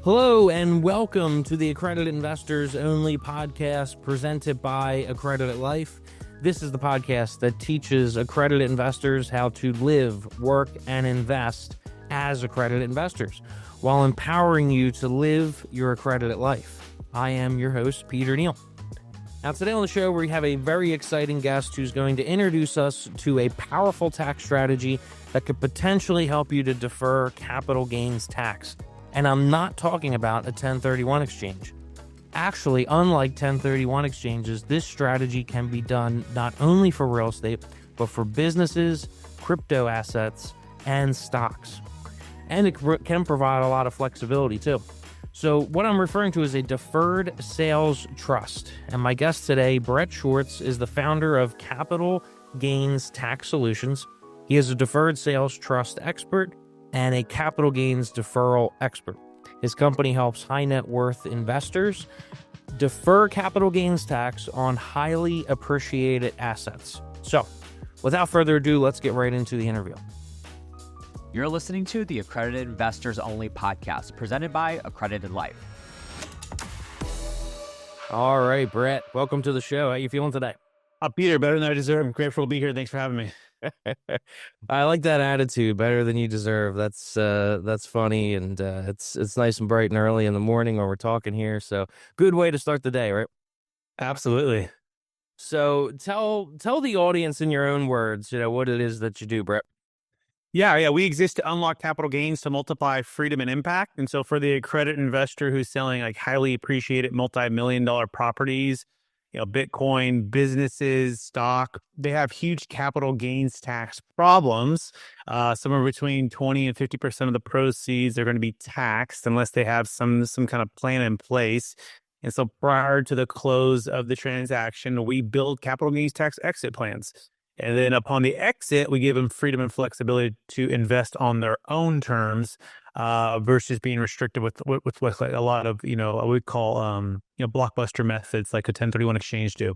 Hello and welcome to the Accredited Investors Only podcast presented by Accredited Life. This is the podcast that teaches accredited investors how to live, work, and invest as accredited investors while empowering you to live your accredited life. I am your host, Peter Neill. Now, today on the show, we have a very exciting guest who's going to introduce us to a powerful tax strategy that could potentially help you to defer capital gains tax. And I'm not talking about a 1031 exchange. Actually, unlike 1031 exchanges, this strategy can be done not only for real estate, but for businesses, crypto assets, and stocks. And it can provide a lot of flexibility too. So what I'm referring to is a Deferred Sales Trust. And my guest today, Brett Swarts, is the founder of Capital Gains Tax Solutions. He is a Deferred Sales Trust expert and a capital gains deferral expert. His company helps high net worth investors defer capital gains tax on highly appreciated assets. So, without further ado, let's get right into the interview. You're listening to the Accredited Investors Only podcast, presented by Accredited Life. All right, Brett, welcome to the show. How you feeling today? Peter, better than I deserve. I'm grateful to be here. Thanks for having me. I like that attitude, better than you deserve. That's funny, and it's nice and bright and early in the morning when we're talking here. So good way to start the day, right? Absolutely. So tell the audience in your own words, what it is that you do, Brett. Yeah. We exist to unlock capital gains to multiply freedom and impact. And so for the accredited investor who's selling like highly appreciated multi-million-dollar properties, Bitcoin, businesses, stock, they have huge capital gains tax problems. Somewhere between 20 and 50% of the proceeds are going to be taxed unless they have some kind of plan in place. And so prior to the close of the transaction, we build capital gains tax exit plans. And then upon the exit, we give them freedom and flexibility to invest on their own terms versus being restricted with like a lot of, what we call, blockbuster methods like a 1031 exchange do.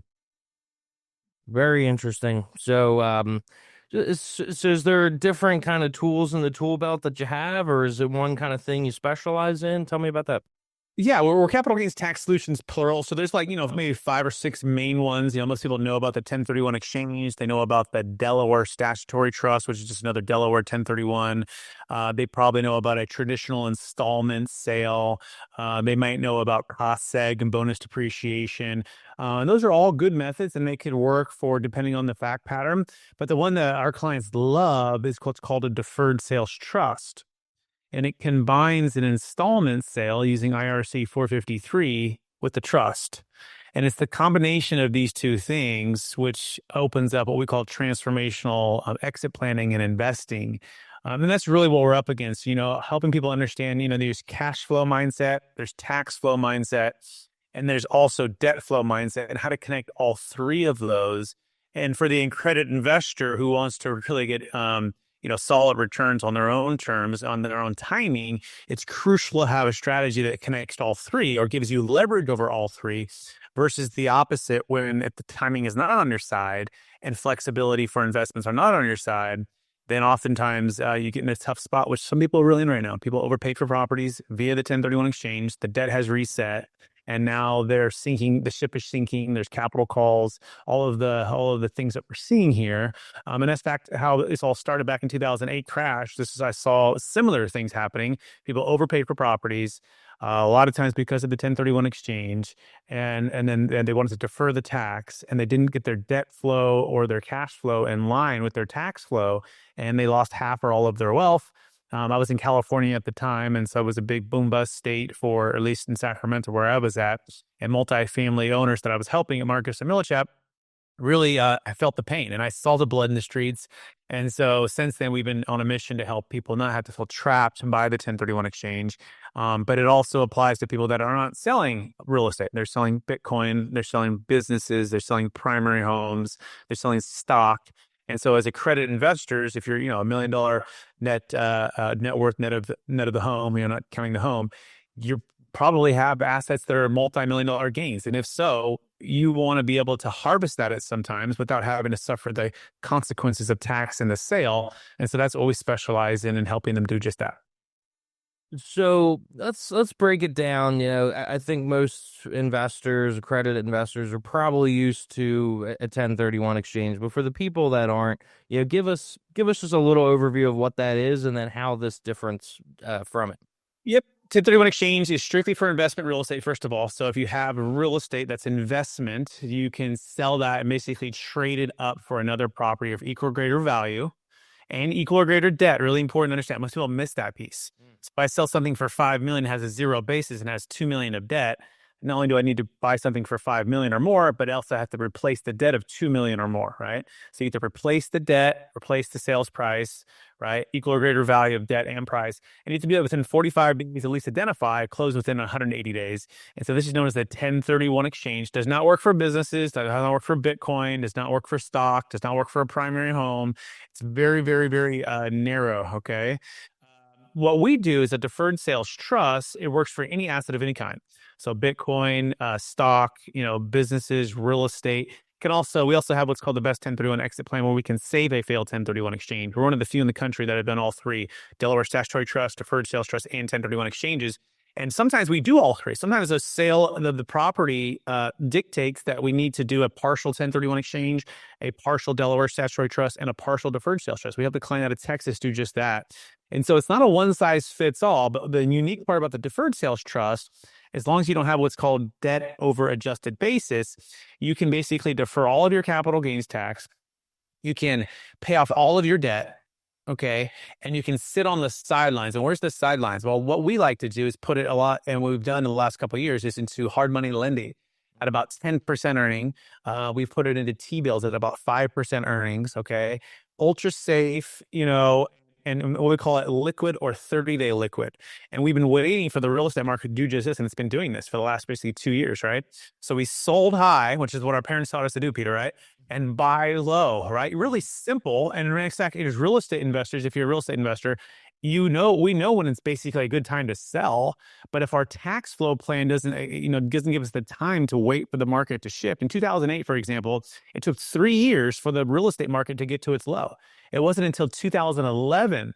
Very interesting. So, is there different kind of tools in the tool belt that you have, or is it one kind of thing you specialize in? Tell me about that. Yeah, we're capital gains tax solutions, plural. So there's maybe 5 or 6 main ones. Most people know about the 1031 exchange. They know about the Delaware statutory trust, which is just another Delaware 1031. They probably know about a traditional installment sale. They might know about cost seg and bonus depreciation. And those are all good methods, and they could work for depending on the fact pattern. But the one that our clients love is what's called a Deferred Sales Trust. And it combines an installment sale using IRC 453 with the trust. And it's the combination of these two things which opens up what we call transformational exit planning and investing. And that's really what we're up against, helping people understand, there's cash flow mindset, there's tax flow mindset, and there's also debt flow mindset, and how to connect all three of those. And for the accredited investor who wants to really get solid returns on their own terms, on their own timing, it's crucial to have a strategy that connects all three or gives you leverage over all three versus the opposite when if the timing is not on your side and flexibility for investments are not on your side, then oftentimes you get in a tough spot, which some people are really in right now. People overpaid for properties via the 1031 exchange. The debt has reset. And now they're sinking, the ship is sinking, there's capital calls, all of the things that we're seeing here. And that's fact how this all started back in 2008 crash. I saw similar things happening. People overpaid for properties, a lot of times because of the 1031 exchange, and then they wanted to defer the tax, and they didn't get their debt flow or their cash flow in line with their tax flow, and they lost half or all of their wealth. I was in California at the time, and so it was a big boom-bust state for, at least in Sacramento where I was at, and multifamily owners that I was helping at Marcus and Millichap, really, I felt the pain, and I saw the blood in the streets. And so since then, we've been on a mission to help people not have to feel trapped by the 1031 exchange. But it also applies to people that are not selling real estate. They're selling Bitcoin, they're selling businesses, they're selling primary homes, they're selling stock. And so as accredited investors, if you're, $1 million net worth, net of the home, you're not counting the home, you probably have assets that are multi-million-dollar gains. And if so, you want to be able to harvest that at some times without having to suffer the consequences of tax in the sale. And so that's what we specialize in helping them do just that. So let's break it down. I think most investors, accredited investors, are probably used to a 1031 exchange. But for the people that aren't, give us just a little overview of what that is, and then how this differs from it. Yep. 1031 exchange is strictly for investment real estate, first of all. So if you have real estate that's investment, you can sell that and basically trade it up for another property of equal or greater value and equal or greater debt. Really important to understand. Most people miss that piece. So if I sell something for 5 million, it has a zero basis and has 2 million of debt, not only do I need to buy something for 5 million or more, but I also have to replace the debt of 2 million or more, right? So you have to replace the debt, replace the sales price, right? Equal or greater value of debt and price. And you have to do that within 45 days, at least identify, close within 180 days. And so this is known as the 1031 exchange. Does not work for businesses, does not work for Bitcoin, does not work for stock, does not work for a primary home. It's very, very, very narrow, okay? What we do is a deferred sales trust. It works for any asset of any kind. So Bitcoin, stock, businesses, real estate. We also have what's called the best 1031 exit plan, where we can save a failed 1031 exchange. We're one of the few in the country that have done all three: Delaware Statutory Trust, Deferred Sales Trust, and 1031 exchanges. And sometimes we do all three. Sometimes a sale of the property dictates that we need to do a partial 1031 exchange, a partial Delaware Statutory Trust, and a partial Deferred Sales Trust. We have the client out of Texas do just that. And so it's not a one size fits all, but the unique part about the Deferred Sales Trust, as long as you don't have what's called debt over adjusted basis, you can basically defer all of your capital gains tax. You can pay off all of your debt. Okay. And you can sit on the sidelines. And where's the sidelines? Well, what we like to do is put it a lot, and what we've done in the last couple of years is into hard money lending at about 10% earning. We've put it into T-bills at about 5% earnings. Okay. Ultra safe, and what we call it liquid or 30-day liquid. And we've been waiting for the real estate market to do just this, and it's been doing this for the last basically 2 years, right? So we sold high, which is what our parents taught us to do, Peter, right? And buy low, right? Really simple. And as real estate investors, if you're a real estate investor, we know when it's basically a good time to sell. But if our tax flow plan doesn't give us the time to wait for the market to shift. In 2008, for example, it took 3 years for the real estate market to get to its low. It wasn't until 2011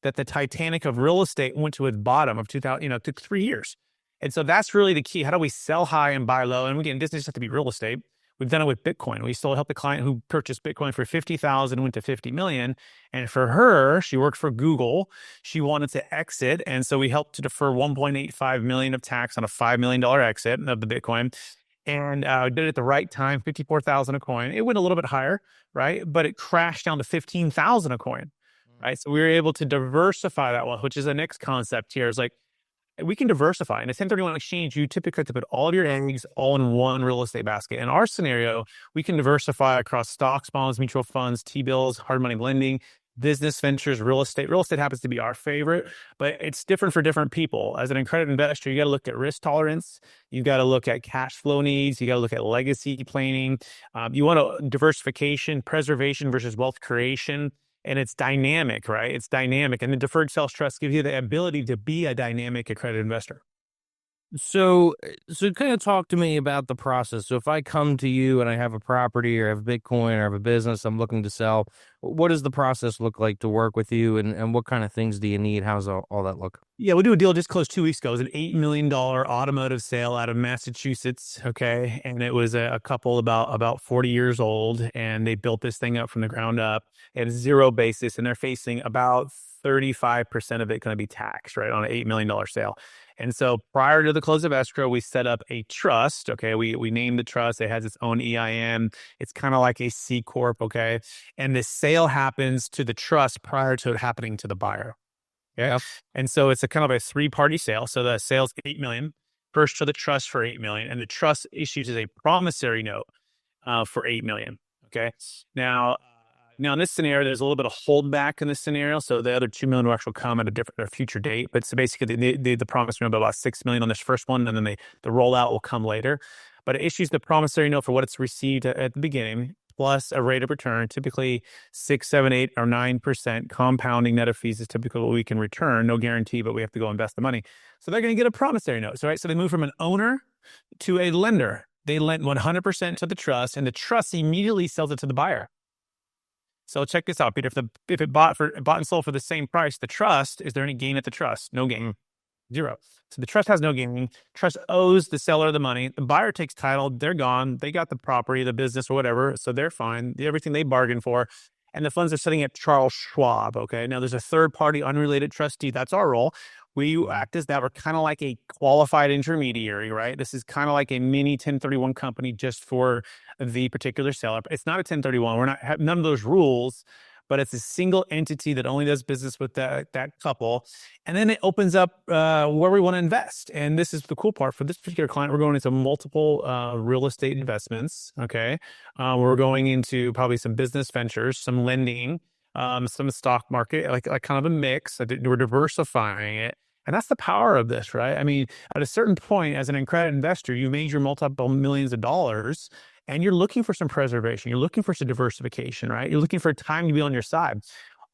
that the Titanic of real estate went to its bottom of 2000. It took 3 years. And so that's really the key. How do we sell high and buy low? And again, this doesn't have to be real estate. We've done it with Bitcoin. We still helped the client who purchased Bitcoin for 50,000, went to 50 million. And for her, she worked for Google. She wanted to exit. And so we helped to defer 1.85 million of tax on a $5 million exit of the Bitcoin. And did it at the right time, 54,000 a coin. It went a little bit higher, right? But it crashed down to 15,000 a coin, right? So we were able to diversify that one, which is the next concept here. Is like, we can diversify. In a 1031 exchange, you typically have to put all of your eggs all in one real estate basket. In our scenario, we can diversify across stocks, bonds, mutual funds, T-bills, hard money lending, business ventures, real estate. Real estate happens to be our favorite, but it's different for different people. As an accredited investor, you got to look at risk tolerance. You got to look at cash flow needs. You got to look at legacy planning. You want diversification, preservation versus wealth creation. And it's dynamic, right? It's dynamic. And the Deferred Sales Trust gives you the ability to be a dynamic accredited investor. So kind of talk to me about the process. So if I come to you and I have a property or I have Bitcoin or I have a business I'm looking to sell, what does the process look like to work with you, and what kind of things do you need? How's all that look? Yeah, we do a deal just closed 2 weeks ago. It was an $8 million automotive sale out of Massachusetts. Okay. And it was a couple about 40 years old, and they built this thing up from the ground up at zero basis, and they're facing about 35% of it going to be taxed, right, on an $8 million sale. And so prior to the close of escrow, we set up a trust. Okay. We named the trust. It has its own EIN. It's kind of like a C Corp. Okay. And the sale happens to the trust prior to it happening to the buyer. Yeah. And so it's a kind of a 3-party sale. So the sale's $8 million, first to the trust for $8 million, and the trust issues a promissory note for $8 million. Okay. Now in this scenario, there's a little bit of holdback in this scenario. So the other $2 million will actually come at a future date. But so basically the promissory note about $6 million on this first one, and then the rollout will come later. But it issues the promissory note for what it's received at the beginning, plus a rate of return, typically 6, 7, 8, or 9%. Compounding net of fees is typically what we can return. No guarantee, but we have to go invest the money. So they're going to get a promissory note. So, right, so they move from an owner to a lender. They lend 100% to the trust, and the trust immediately sells it to the buyer. So check this out, Peter. If it bought and sold for the same price, the trust, is there any gain at the trust? No gain. Zero. So the trust has no gain. Trust owes the seller the money. The buyer takes title. They're gone. They got the property, the business, or whatever. So they're fine. Everything they bargained for. And the funds are sitting at Charles Schwab. Okay. Now there's a third party unrelated trustee. That's our role. We act as that. We're kind of like a qualified intermediary, right? This is kind of like a mini 1031 company just for the particular seller. It's not a 1031. We're not none of those rules, but it's a single entity that only does business with that couple. And then it opens up where we want to invest. And this is the cool part. For this particular client, we're going into multiple real estate investments, okay? We're going into probably some business ventures, some lending, some stock market, like kind of a mix. We're diversifying it. And that's the power of this, right? I mean, at a certain point, as an accredited investor, you made your multiple millions of dollars, and you're looking for some preservation. You're looking for some diversification, right? You're looking for time to be on your side.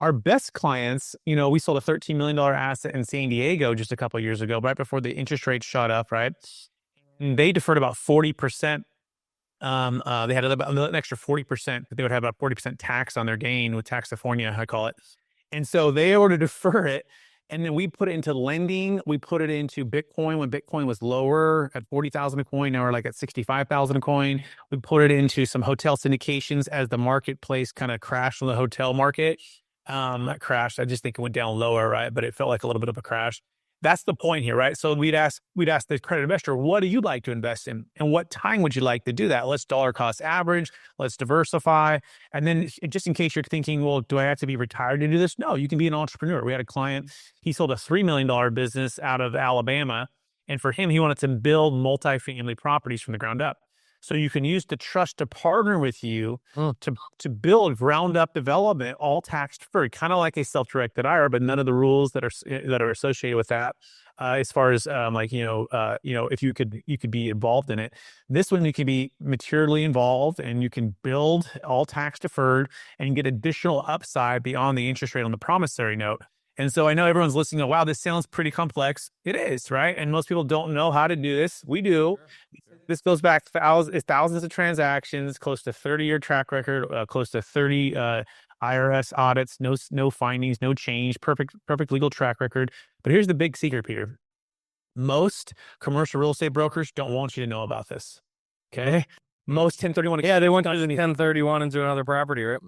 Our best clients, we sold a $13 million asset in San Diego just a couple of years ago, right before the interest rates shot up, right? And they deferred about 40%. They had about an extra 40%, but they would have about 40% tax on their gain with Taxifornia, I call it. And so they were to defer it. And then we put it into lending. We put it into Bitcoin when Bitcoin was lower at 40,000 a coin. Now we're like at 65,000 a coin. We put it into some hotel syndications as the marketplace kind of crashed on the hotel market. Not crashed. I just think it went down lower, right? But it felt like a little bit of a crash. That's the point here, right? So we'd ask the accredited investor, what do you like to invest in? And what time would you like to do that? Let's dollar cost average. Let's diversify. And then just in case you're thinking, well, do I have to be retired to do this? No, you can be an entrepreneur. We had a client, he sold a $3 million business out of Alabama. And for him, he wanted to build multifamily properties from the ground up. So you can use the trust to partner with you to build ground up development, all tax deferred, kind of like a self-directed IRA, but none of the rules that are associated with that. As far as if you could be involved in it. This one you can be materially involved, and you can build all tax deferred and get additional upside beyond the interest rate on the promissory note. And so I know everyone's listening to, wow, this sounds pretty complex. It is, right? And most people don't know how to do this. We do. This goes back thousands of transactions, close to 30-year track record, close to 30 IRS audits, no findings, no change, perfect legal track record. But here's the big secret, Peter. Most commercial real estate brokers don't want you to know about this. Okay? Most 1031. Yeah, they want to 1031 into another property, right?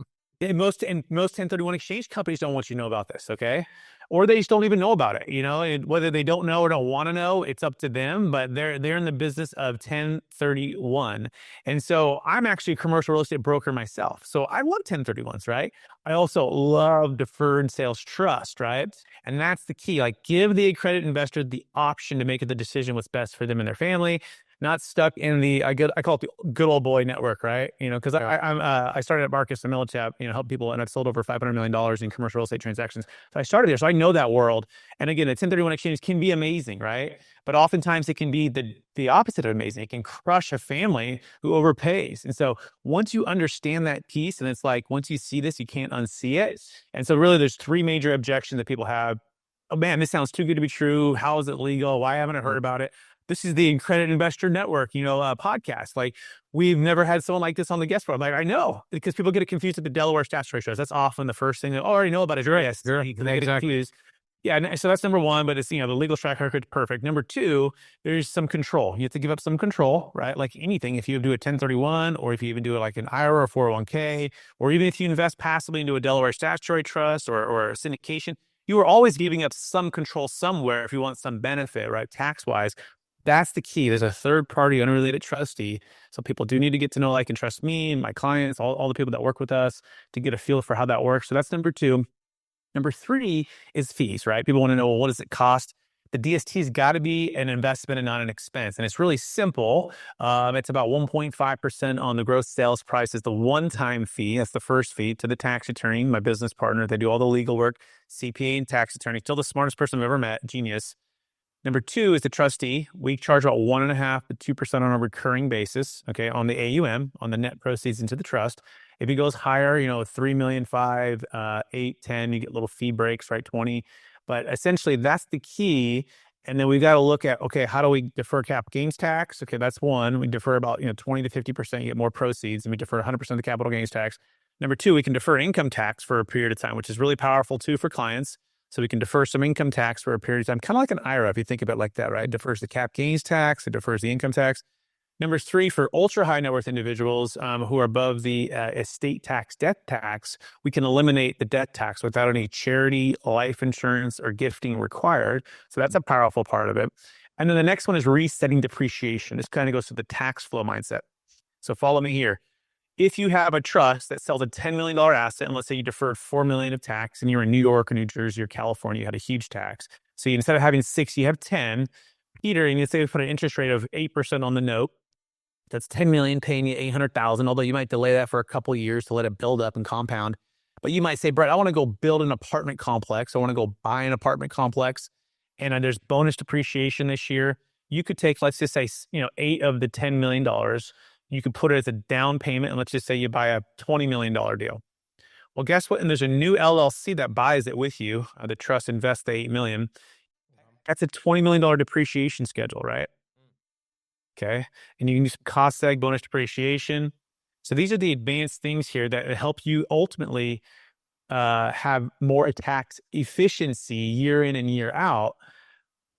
Most 1031 exchange companies don't want you to know about this, okay? Or they just don't even know about it, whether they don't know or don't want to know, it's up to them, but they're in the business of 1031. And so I'm actually a commercial real estate broker myself. So I love 1031s, right? I also love Deferred Sales Trust, right? And that's the key. Like, give the accredited investor the option to make the decision what's best for them and their family. Not stuck in I call it the good old boy network, right? Because I started at Marcus and Millichap, help people, and I've sold over $500 million in commercial real estate transactions. So I started there, so I know that world. And again, the 1031 exchange can be amazing, right? But oftentimes it can be the opposite of amazing. It can crush a family who overpays. And so once you understand that piece, and it's like once you see this, you can't unsee it. And so really, there's three major objections that people have. Oh man, this sounds too good to be true. How is it legal? Why haven't I heard about it? This is the Accredited Investor Network, podcast. Like, we've never had someone like this on the guest board. Like, I know, because people get it confused with the Delaware statutory trust. That's often the first thing they already know about is yes. They get confused. Yeah, so that's number one, but it's, the legal track record is perfect. Number two, there's some control. You have to give up some control, right? Like anything, if you do a 1031, or if you even do it like an IRA or 401k, or even if you invest passively into a Delaware statutory trust or a syndication, you are always giving up some control somewhere if you want some benefit, right? Tax-wise. That's the key. There's a third-party unrelated trustee. So people do need to get to know, like, and trust me and my clients, all the people that work with us, to get a feel for how that works. So that's number two. Number three is fees, right? People want to know, well, what does it cost? The DST's got to be an investment and not an expense. And it's really simple. It's about 1.5% on the gross sales price is the one-time fee. That's the first fee to the tax attorney, my business partner. They do all the legal work, CPA and tax attorney. Still the smartest person I've ever met. Genius. Number two is the trustee. We charge about 1.5% to 2% on a recurring basis, okay, on the AUM, on the net proceeds into the trust. If it goes higher, 3 million, 5, 8, 10, you get little fee breaks, right, 20. But essentially, that's the key. And then we've got to look at, okay, how do we defer capital gains tax? Okay, that's one. We defer about 20 to 50%, you get more proceeds, and we defer 100% of the capital gains tax. Number two, we can defer income tax for a period of time, which is really powerful too for clients. So we can defer some income tax for a period of time, kind of like an IRA, if you think about it like that, right? It defers the cap gains tax, it defers the income tax. Number three, for ultra high net worth individuals who are above the estate tax, death tax, we can eliminate the death tax without any charity, life insurance, or gifting required. So that's a powerful part of it. And then the next one is resetting depreciation. This kind of goes to the tax flow mindset. So follow me here. If you have a trust that sells a $10 million asset, and let's say you deferred $4 million of tax and you're in New York or New Jersey or California, you had a huge tax. So instead of having 6, you have 10. Peter, and you say put an interest rate of 8% on the note. That's 10 million paying you 800,000, although you might delay that for a couple of years to let it build up and compound. But you might say, Brett, I want to go build an apartment complex. I want to go buy an apartment complex. And there's bonus depreciation this year. You could take, let's just say, 8 of the $10 million. You could put it as a down payment. And let's just say you buy a $20 million deal. Well, guess what? And there's a new LLC that buys it with you. The trust invests the $8 million. That's a $20 million depreciation schedule, right? Okay. And you can use cost seg, bonus depreciation. So these are the advanced things here that help you ultimately have more tax efficiency year in and year out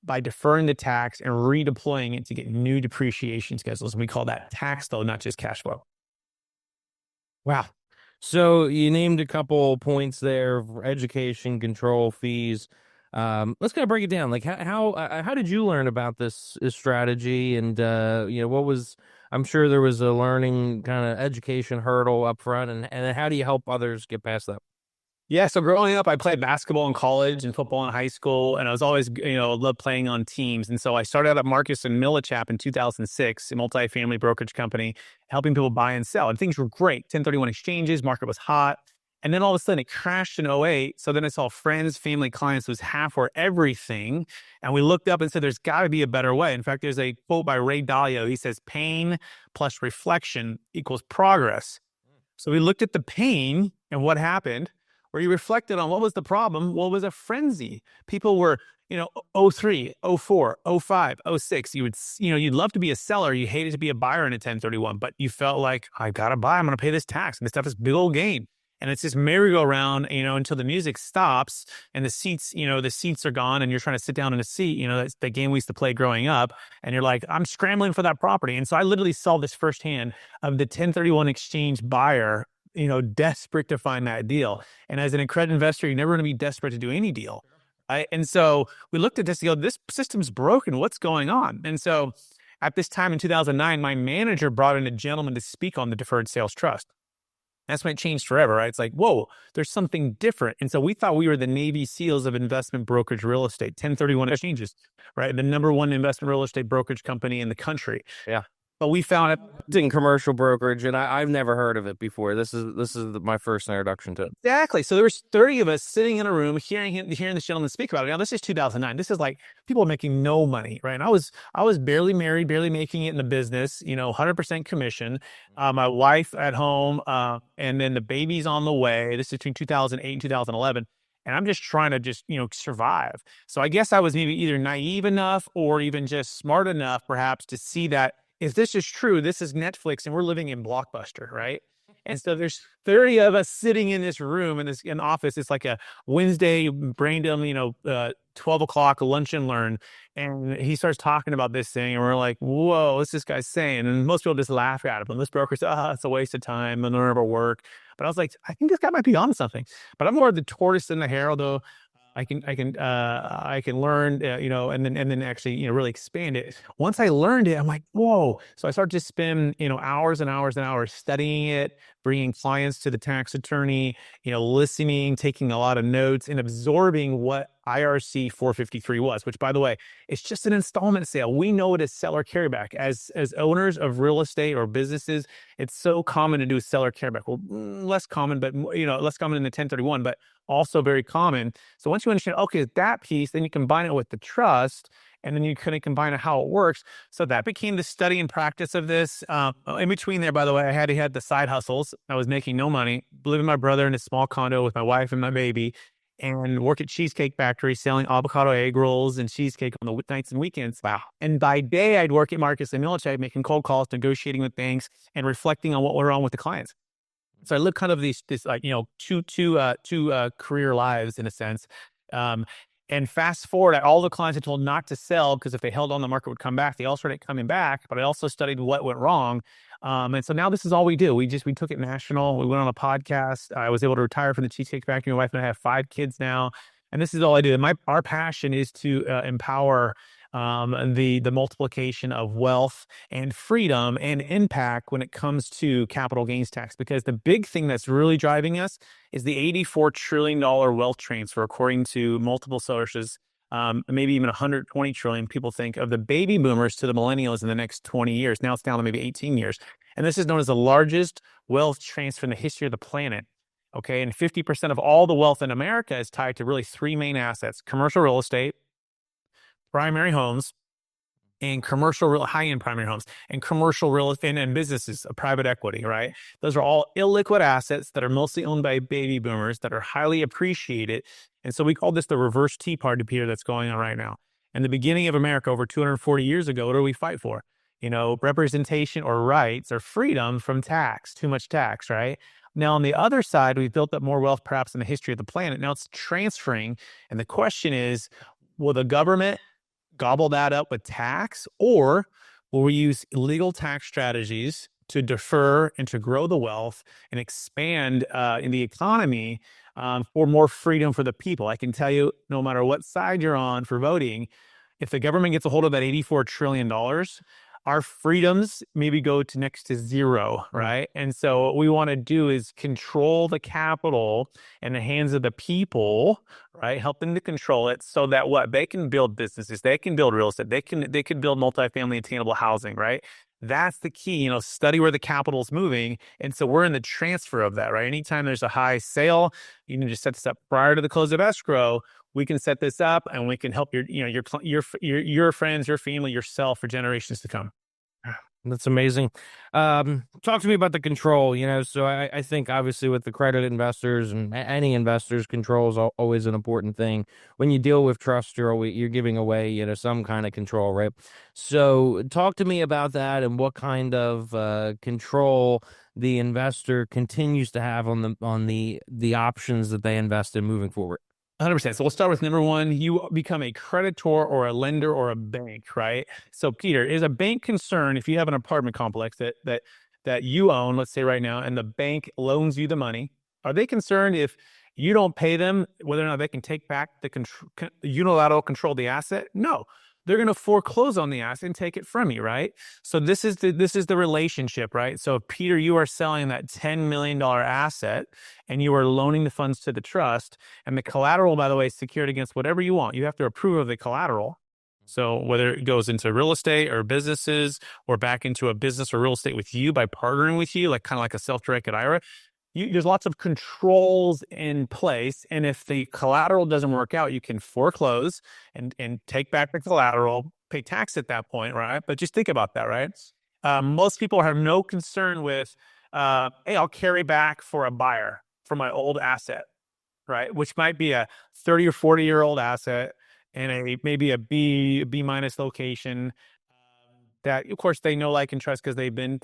by deferring the tax and redeploying it to get new depreciation schedules. And we call that tax flow, not just cash flow. Wow. So you named a couple points there: education, control, fees. Let's kind of break it down. Like how did you learn about this strategy? And what was? I'm sure there was a learning kind of education hurdle up front, and how do you help others get past that? Yeah, so growing up, I played basketball in college and football in high school, and I was always, loved playing on teams. And so I started out at Marcus and Millichap in 2006, a multifamily brokerage company, helping people buy and sell. And things were great. 1031 exchanges, market was hot. And then all of a sudden it crashed in '08. So then I saw friends, family, clients was half or everything. And we looked up and said, there's got to be a better way. In fact, there's a quote by Ray Dalio. He says, pain plus reflection equals progress. So we looked at the pain and what happened, where you reflected on what was the problem. Well, it was a frenzy. People were, 03, 04, 05, 06. You'd love to be a seller. You hated to be a buyer in a 1031, but you felt like, I got to buy, I'm going to pay this tax. And this stuff is big old gain. And it's this merry-go-round, until the music stops and the seats are gone and you're trying to sit down in a seat. That's the game we used to play growing up. And you're like, I'm scrambling for that property. And so I literally saw this firsthand of the 1031 exchange buyer, desperate to find that deal. And as an accredited investor, you're never going to be desperate to do any deal. Right? And so we looked at this and go, this system's broken. What's going on? And so at this time in 2009, my manager brought in a gentleman to speak on the Deferred Sales Trust. That's when it changed forever, right? It's like, whoa, there's something different. And so we thought we were the Navy SEALs of investment brokerage real estate, 1031 exchanges, right? The number one investment real estate brokerage company in the country. Yeah. But we found it in commercial brokerage, and I've never heard of it before. This is my first introduction to it. Exactly. So there was 30 of us sitting in a room hearing this gentleman speak about it. Now this is 2009. This is like people making no money, right? And I was barely married, barely making it in the business. 100% commission. My wife at home, and then the baby's on the way. This is between 2008 and 2011. And I'm just trying to survive. So I guess I was maybe either naive enough or even just smart enough, perhaps, to see that if this is true, this is Netflix and we're living in Blockbuster, right? And so there's 30 of us sitting in this room in this office. It's like a Wednesday brain dump, 12 o'clock lunch and learn. And he starts talking about this thing and we're like, whoa, what's this guy saying? And most people just laugh at him. And this broker says, it's a waste of time and never work. But I was like, I think this guy might be onto something. But I'm more the tortoise than the hare, although I can learn, and then actually, really expand it. Once I learned it, I'm like, whoa. So I started to spend, hours and hours and hours studying it, bringing clients to the tax attorney, listening, taking a lot of notes and absorbing what IRC 453 was, which, by the way, it's just an installment sale. We know it as seller carryback. As owners of real estate or businesses, it's so common to do a seller carryback. Well, less common, but less common in the 1031, but also very common. So once you understand, okay, that piece, then you combine it with the trust, and then you kind of combine how it works. So that became the study and practice of this. In between there, by the way, I had the side hustles. I was making no money, living with my brother in a small condo with my wife and my baby, and work at Cheesecake Factory selling avocado egg rolls and cheesecake on the nights and weekends. Wow. And by day, I'd work at Marcus and Millichap, making cold calls, negotiating with banks, and reflecting on what went wrong with the clients. So I lived kind of two career lives in a sense. And fast forward, all the clients I told not to sell because if they held on, the market would come back. They all started coming back, but I also studied what went wrong. And so now this is all we do. We took it national. We went on a podcast. I was able to retire from the Cheesecake Factory. My wife and I have 5 kids now. And this is all I do. And our passion is to empower the multiplication of wealth and freedom and impact when it comes to capital gains tax, because the big thing that's really driving us is the $84 trillion wealth transfer, according to multiple sources, maybe even 120 trillion people think, of the baby boomers to the millennials in the next 20 years. Now it's down to maybe 18 years. And this is known as the largest wealth transfer in the history of the planet. Okay. And 50% of all the wealth in America is tied to really 3 main assets: commercial real estate, primary homes, and high-end primary homes, and commercial real estate and businesses, private equity, right? Those are all illiquid assets that are mostly owned by baby boomers that are highly appreciated. And so we call this the reverse Tea Party, Peter, that's going on right now. In the beginning of America, over 240 years ago, what do we fight for? Representation or rights or freedom from tax, too much tax, right? Now, on the other side, we've built up more wealth perhaps in the history of the planet. Now it's transferring. And the question is, will the government gobble that up with tax, or will we use illegal tax strategies to defer and to grow the wealth and expand in the economy for more freedom for the people? I can tell you, no matter what side you're on for voting, if the government gets a hold of that $84 trillion, our freedoms maybe go to next to zero, right? And so what we want to do is control the capital in the hands of the people, right? Help them to control it so that they can build businesses, they can build real estate, they can build multifamily attainable housing, right? That's the key, study where the capital is moving. And so we're in the transfer of that, right? Anytime there's a high sale, you can just set this up prior to the close of escrow. We can set this up and we can help your friends, your family, yourself for generations to come. That's amazing. Talk to me about the control, so I think obviously with accredited investors and any investors, control is always an important thing. When you deal with trust, you're giving away, some kind of control, right? So talk to me about that and what kind of control the investor continues to have on the options that they invest in moving forward. 100%. So we'll start with number 1. You become a creditor or a lender or a bank, right? So Peter, is a bank concerned if you have an apartment complex that you own, let's say right now, and the bank loans you the money? Are they concerned if you don't pay them, whether or not they can take back the unilateral control of the asset? No. They're going to foreclose on the asset and take it from you, right? So this is the relationship, right? So if Peter, you are selling that $10 million asset and you are loaning the funds to the trust, and the collateral, by the way, is secured against whatever you want. You have to approve of the collateral. So whether it goes into real estate or businesses or back into a business or real estate with you by partnering with you, kind of like a self-directed IRA, there's lots of controls in place. And if the collateral doesn't work out, you can foreclose and take back the collateral, pay tax at that point, right? But just think about that, right? Most people have no concern with, hey, I'll carry back for a buyer for my old asset, right? Which might be a 30 or 40-year-old asset in maybe a B minus location. That, of course, they know, like, and trust because they've been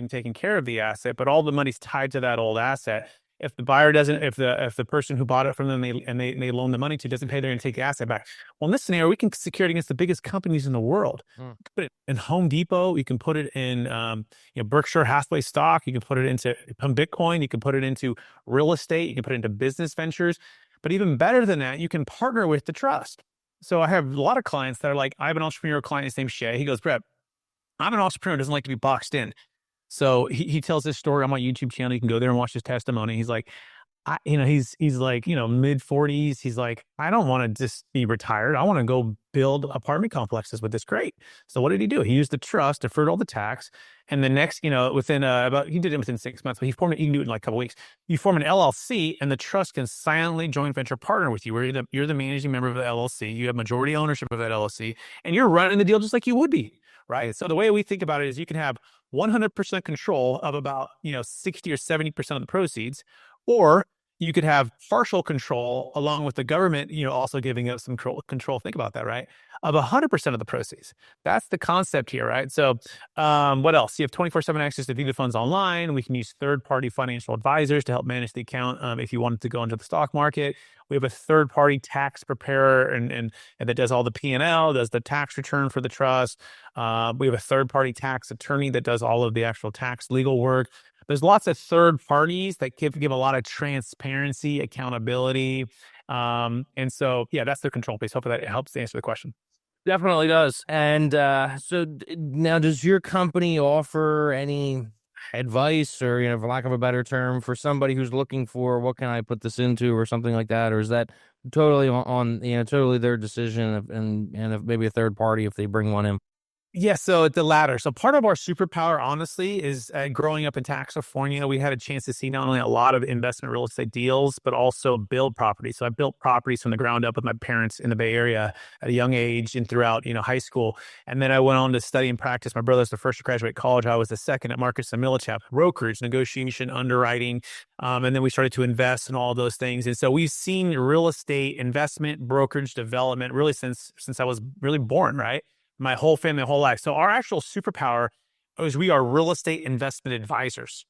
taking care of the asset, but all the money's tied to that old asset. If the buyer doesn't, if the person who bought it from them they loan the money to doesn't pay, they're going to take the asset back. Well, in this scenario, we can secure it against the biggest companies in the world. You can put it in Home Depot. You can put it in Berkshire Hathaway stock. You can put it into Bitcoin. You can put it into real estate. You can put it into business ventures. But even better than that, you can partner with the trust. So I have a lot of clients that are like, I have an entrepreneur client. His name's Shay. He goes, Brett, I'm an entrepreneur, doesn't like to be boxed in. So he tells this story on my YouTube channel. You can go there and watch his testimony. He's like, he's like, mid 40s. He's like, I don't want to just be retired. I want to go build apartment complexes with this. Great. So what did he do? He used the trust, deferred all the tax. And the next, within he did it within 6 months, but you can do it in like a couple of weeks. You form an LLC and the trust can silently joint venture partner with you. Where you're the managing member of the LLC. You have majority ownership of that LLC and you're running the deal just like you would be. Right. So the way we think about it is you can have 100% control of about, 60 or 70% of the proceeds, or you could have partial control along with the government, also giving up some control. Think about that, right? Of 100% of the proceeds. That's the concept here, right? So, what else? You have 24/7 access to view the funds online. We can use third-party financial advisors to help manage the account if you wanted to go into the stock market. We have a third-party tax preparer and that does all the P&L, does the tax return for the trust. We have a third-party tax attorney that does all of the actual tax legal work. There's lots of third parties that give a lot of transparency, accountability. And so, yeah, that's the control piece. Hopefully that helps answer the question. Definitely does. And now, does your company offer any advice, or for lack of a better term, for somebody who's looking for what can I put this into or something like that, or is that totally on totally their decision, and if maybe a third party if they bring one in? Yeah, so the latter. So part of our superpower, honestly, is growing up in California. We had a chance to see not only a lot of investment real estate deals, but also build property. So I built properties from the ground up with my parents in the Bay Area at a young age and throughout, high school. And then I went on to study and practice. My brother's the first to graduate college. I was the second at Marcus & Millichap, brokerage, negotiation, underwriting. And then we started to invest in all those things. And so we've seen real estate investment, brokerage, development really since I was really born, right? My whole family, my whole life. So our actual superpower is we are real estate investment advisors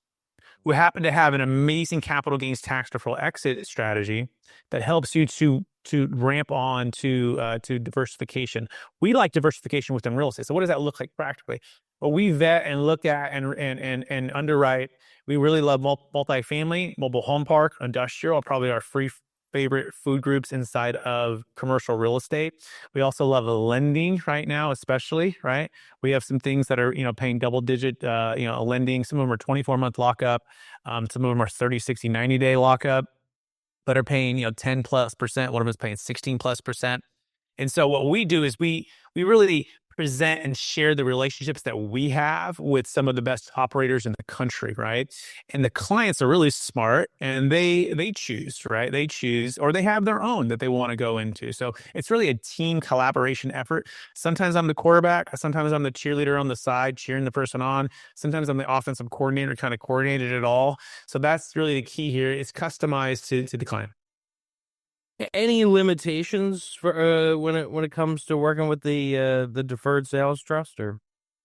who happen to have an amazing capital gains tax deferral exit strategy that helps you to ramp on to diversification. We like diversification within real estate. So what does that look like practically? Well, we vet and look at and underwrite. We really love multifamily, mobile home park, industrial, probably our favorite food groups inside of commercial real estate. We also love the lending right now, especially, right? We have some things that are, paying double digit, lending. Some of them are 24-month lockup. Some of them are 30, 60, 90-day lockup, but are paying, 10+%. One of them is paying 16+%. And so what we do is we really present and share the relationships that we have with some of the best operators in the country, right? And the clients are really smart, and they choose, right? They choose, or they have their own that they want to go into. So it's really a team collaboration effort. Sometimes I'm the quarterback. Sometimes I'm the cheerleader on the side, cheering the person on. Sometimes I'm the offensive coordinator, kind of coordinated it all. So that's really the key here. It's customized to the client. Any limitations for when it comes to working with the Deferred Sales Trust? Or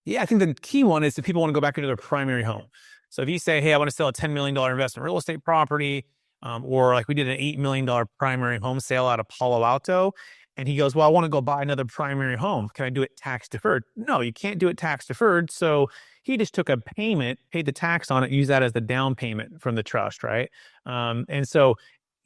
Yeah, I think the key one is if people want to go back into their primary home. So if you say, hey, I want to sell a $10 million investment real estate property, or like we did an $8 million primary home sale out of Palo Alto, and he goes, well, I want to go buy another primary home. Can I do it tax deferred? No, you can't do it tax deferred. So he just took a payment, paid the tax on it, use that as the down payment from the trust, right? And so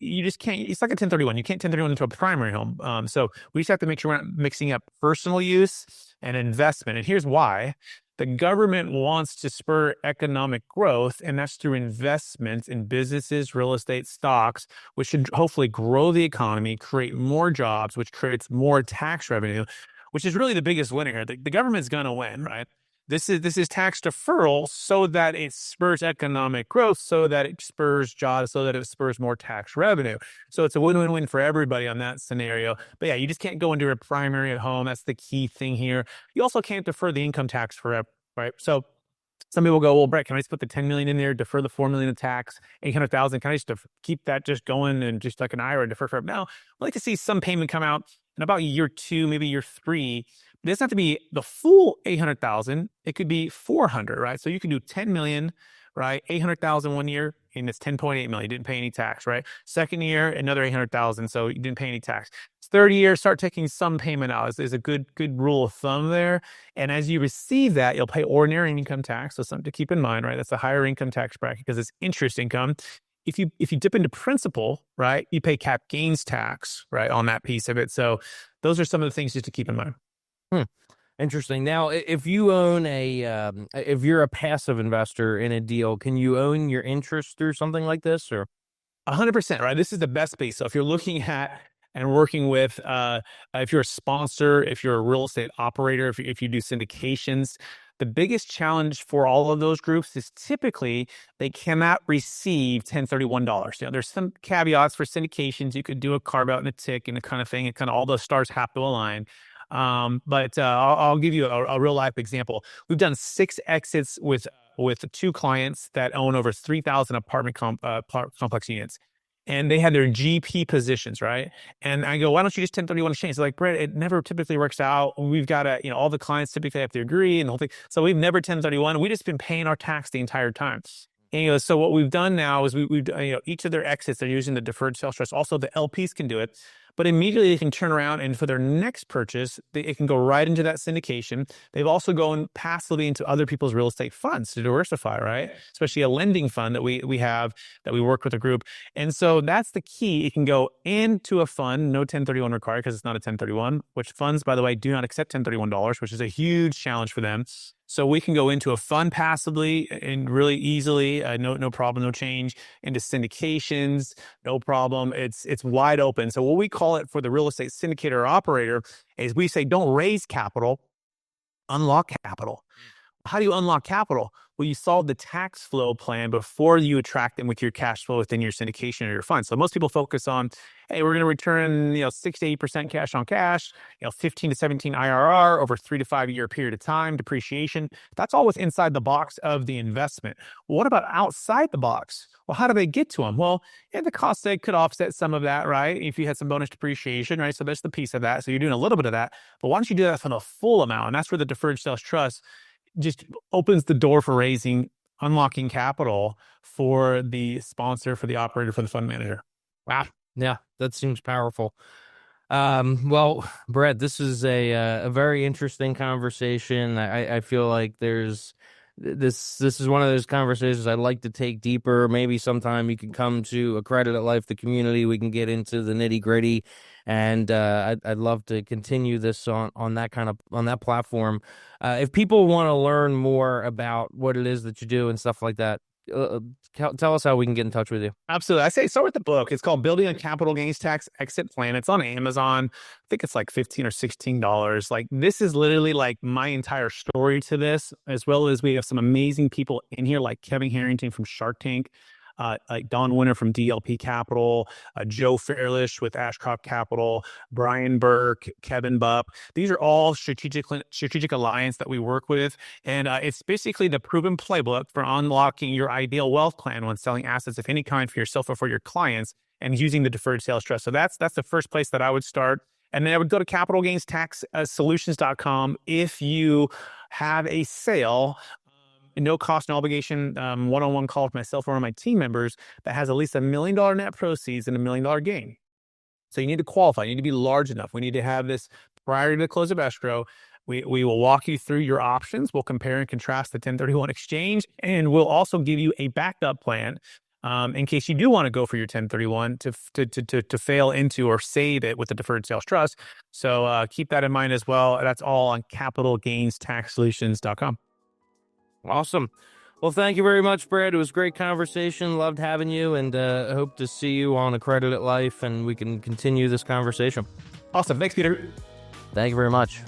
you just can't, it's like a 1031. You can't 1031 into a primary home. So we just have to make sure we're not mixing up personal use and investment. And here's why. The government wants to spur economic growth, and that's through investments in businesses, real estate, stocks, which should hopefully grow the economy, create more jobs, which creates more tax revenue, which is really the biggest winner here. The government's going to win, right? This is tax deferral so that it spurs economic growth, so that it spurs jobs, so that it spurs more tax revenue. So it's a win-win-win for everybody on that scenario. But yeah, you just can't go into a primary at home. That's the key thing here. You also can't defer the income tax forever, right? So some people go, well, Brett, can I just put the 10 million in there, defer the 4 million in tax, 800,000? Can I just keep that just going and just like an IRA defer forever? No, I like to see some payment come out in about year 2, maybe year 3. It doesn't have to be the full 800,000. It could be 400, right? So you can do 10 million, right? 800,000 one year, and it's 10.8 million. You didn't pay any tax, right? Second year, another 800,000. So you didn't pay any tax. Third year, start taking some payment out. Is a good rule of thumb there. And as you receive that, you'll pay ordinary income tax. So something to keep in mind, right? That's a higher income tax bracket because it's interest income. If you dip into principal, right, you pay cap gains tax, right, on that piece of it. So those are some of the things just to keep in mind. Interesting. Now, if you own if you're a passive investor in a deal, can you own your interest through something like this, or? 100%, right? This is the best piece. So if you're looking at and working with, if you're a sponsor, if you're a real estate operator, if you do syndications, the biggest challenge for all of those groups is typically they cannot receive $1031. There's some caveats for syndications. You could do a carve out and a tick and a kind of thing, and kind of all those stars have to align. But I'll give you a real life example. We've done 6 exits with 2 clients that own over 3,000 apartment complex units. and they had their GP positions, right? And I go, why don't you just 1031 exchange? They're like, Brett, it never typically works out. We've got to, all the clients typically have to agree and the whole thing. So we've never 1031. We've just been paying our tax the entire time. And so what we've done now is we've each of their exits, they're using the deferred sales trust. Also, the LPs can do it, but immediately they can turn around and for their next purchase, it can go right into that syndication. They've also gone passively into other people's real estate funds to diversify, right? Especially a lending fund that we have that we work with a group. And so that's the key. It can go into a fund, no 1031 required because it's not a 1031, which funds, by the way, do not accept $1031, which is a huge challenge for them. So we can go into a fund passively and really easily, no problem, no change, into syndications, no problem. It's wide open. So what we call it for the real estate syndicator or operator is we say, don't raise capital, unlock capital. How do you unlock capital? Well, you solve the tax flow plan before you attract them with your cash flow within your syndication or your fund. So most people focus on, hey, we're going to return 6 to 8% cash on cash, 15 to 17 IRR over 3 to 5 year period of time, depreciation. That's all what's inside the box of the investment. Well, what about outside the box? Well, how do they get to them? Well, the cost seg could offset some of that, right? If you had some bonus depreciation, right? So that's the piece of that. So you're doing a little bit of that. But why don't you do that for the full amount? And that's where the Deferred Sales Trust just opens the door for unlocking capital for the sponsor, for the operator, for the fund manager. Wow. Yeah, that seems powerful. Well, Brett, this is a very interesting conversation. I feel like this is one of those conversations I'd like to take deeper. Maybe sometime you can come to Accredited Life, the community. We can get into the nitty gritty, and I'd love to continue this on that platform. If people want to learn more about what it is that you do and stuff like that, tell us how we can get in touch with you. Absolutely. I say start with the book. It's called Building a Capital Gains Tax Exit Plan. It's on Amazon. I think it's like $15 or $16. Like, this is literally like my entire story to this, as well as we have some amazing people in here like Kevin Harrington from Shark Tank, like Don Winter from DLP Capital, Joe Fairlish with Ashcroft Capital, Brian Burke, Kevin Bupp. These are all strategic alliance that we work with. And it's basically the proven playbook for unlocking your ideal wealth plan when selling assets of any kind for yourself or for your clients and using the Deferred Sales Trust. So that's the first place that I would start. And then I would go to capitalgainstaxsolutions.com if you have a sale, no cost, no obligation, one-on-one call with myself or one of my team members that has at least $1 million net proceeds and $1 million gain. So you need to qualify. You need to be large enough. We need to have this prior to the close of escrow. We will walk you through your options. We'll compare and contrast the 1031 exchange, and we'll also give you a backup plan in case you do want to go for your 1031 to fail into or save it with the Deferred Sales Trust. So keep that in mind as well. That's all on capitalgainstaxsolutions.com. Awesome. Well, thank you very much, Brett. It was a great conversation. Loved having you, and I hope to see you on Accredited Life, and we can continue this conversation. Awesome. Thanks, Peter. Thank you very much.